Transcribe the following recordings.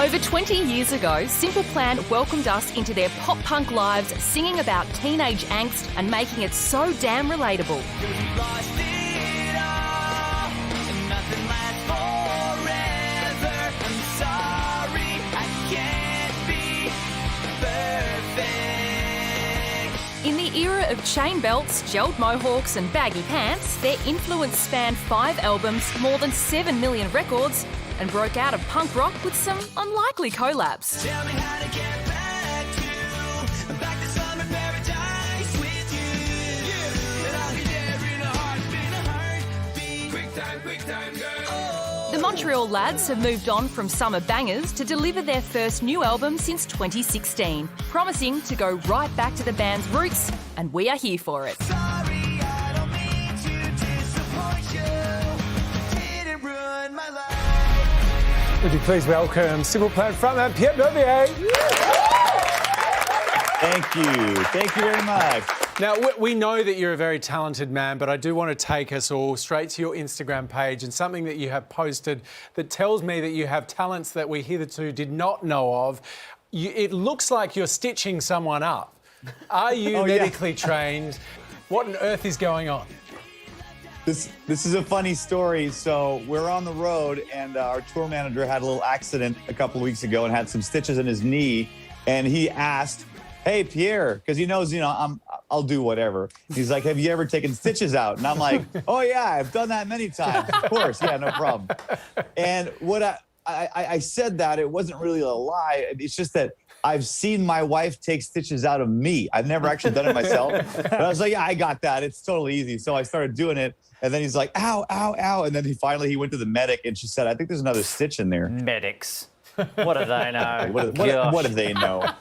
Over 20 years ago, Simple Plan welcomed us into their pop-punk lives, singing about teenage angst and making it so damn relatable. In the era of chain belts, gelled mohawks and baggy pants, their influence spanned 5 albums, more than 7 million records, and broke out of punk rock with some unlikely collabs. Tell me how to get back to summer paradise with you. And I'll be there in a heartbeat. Quick time, girl. The Montreal lads have moved on from summer bangers to deliver their first new album since 2016, promising to go right back to the band's roots, and we are here for it. Sorry, I don't mean to disappoint you. Didn't ruin my life. Would you please welcome Simple Plan Frontman Pierre Bouvier. Thank you very much. Now, we know that you're a very talented man, but I do want to take us all straight to your Instagram page and something that you have posted that tells me that you have talents that we hitherto did not know of. It looks like you're stitching someone up. Are you medically trained? What on earth is going on? This is a funny story. So we're on the road, and our tour manager had a little accident a couple of weeks ago and had some stitches in his knee. And he asked, "Hey, Pierre," because he knows, I'll do whatever. He's like, "Have you ever taken stitches out?" And I'm like, "Oh yeah, I've done that many times. Of course, yeah, no problem." And what I said that it wasn't really a lie. It's just that I've seen my wife take stitches out of me. I've never actually done it myself. But I was like, "Yeah, I got that. It's totally easy." So I started doing it. And then he's like, "Ow, ow, ow." And then he went to the medic and she said, "I think there's another stitch in there." Medics. What do they know? What do they know?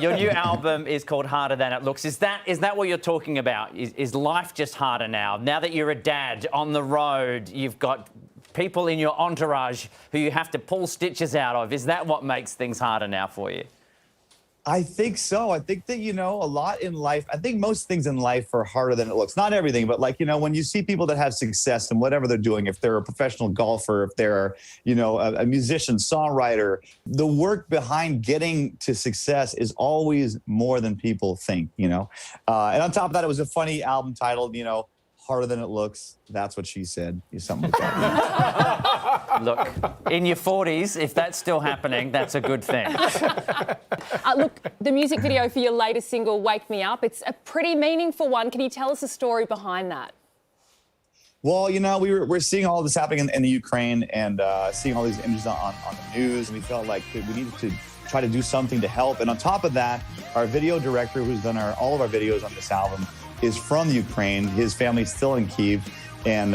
Your new album is called Harder Than It Looks. Is that what you're talking about? Is life just harder now? Now that you're a dad on the road, you've got people in your entourage who you have to pull stitches out of. Is that what makes things harder now for you? I think so. I think that, a lot in life, I think most things in life are harder than it looks. Not everything, but when you see people that have success in whatever they're doing, if they're a professional golfer, if they're, a musician, songwriter, the work behind getting to success is always more than people think, And on top of that, it was a funny album titled, Harder Than It Looks. That's what she said. Something like that. Look, in your 40s, if that's still happening, that's a good thing. Look, the music video for your latest single, Wake Me Up, it's a pretty meaningful one. Can you tell us the story behind that? Well, we're seeing all this happening in the Ukraine and seeing all these images on the news, and we felt like we needed to try to do something to help. And on top of that, our video director, who's done all of our videos on this album, is from Ukraine. His family's still in Kyiv. And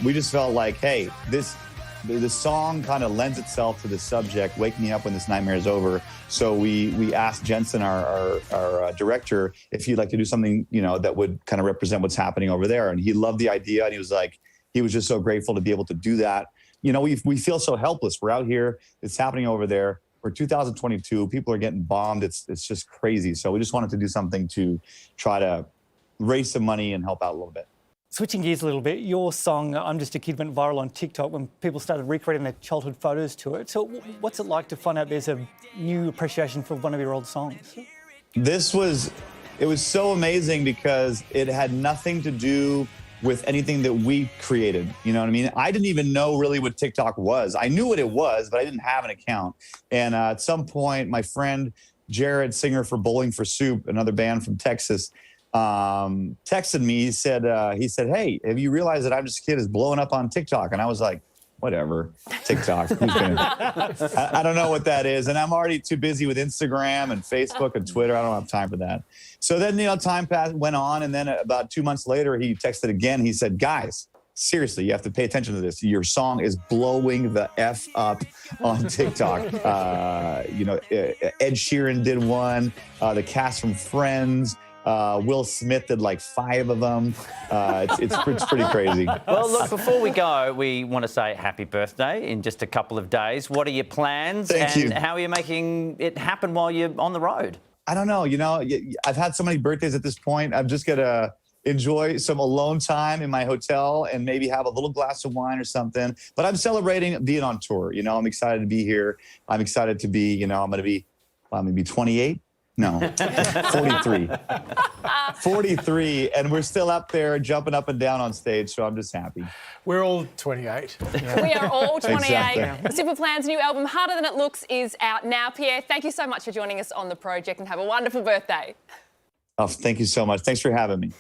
we just felt like, hey, the song kind of lends itself to the subject, Wake Me Up When This Nightmare Is Over. So we asked Jensen, our director, if he'd like to do something, that would kind of represent what's happening over there. And he loved the idea. And he was just so grateful to be able to do that. We feel so helpless. We're out here. It's happening over there. We're 2022. People are getting bombed. It's just crazy. So we just wanted to do something to try to raise some money and help out a little bit. Switching gears a little bit, your song, I'm Just a Kid, went viral on TikTok when people started recreating their childhood photos to it. So what's it like to find out there's a new appreciation for one of your old songs? It was so amazing because it had nothing to do with anything that we created. You know what I mean? I didn't even know really what TikTok was. I knew what it was, but I didn't have an account. And at some point, my friend Jared, singer for Bowling for Soup, another band from Texas, texted me. He said, "Hey, have you realized that I'm Just a Kid is blowing up on TikTok?" And I was like, whatever, TikTok. I don't know what that is. And I'm already too busy with Instagram and Facebook and Twitter. I don't have time for that. So then, time went on. And then about 2 months later, he texted again. He said, "Guys, seriously, you have to pay attention to this. Your song is blowing the F up on TikTok." Ed Sheeran did one. The cast from Friends. Will Smith did like 5 of them. It's pretty crazy. Well, look, before we go, we want to say happy birthday in just a couple of days. What are your plans? Thank you. How are you making it happen while you're on the road? I don't know. I've had so many birthdays at this point. I've just got to enjoy some alone time in my hotel and maybe have a little glass of wine or something. But I'm celebrating being on tour. You know, I'm excited to be here. I'm excited to be, you know, I'm going to be 28. No, 43. 43, and we're still up there jumping up and down on stage, so I'm just happy. We're all 28. Yeah. We are all 28. Exactly. Simple Plan's new album, Harder Than It Looks, is out now. Pierre, thank you so much for joining us on the project and have a wonderful birthday. Oh, thank you so much. Thanks for having me.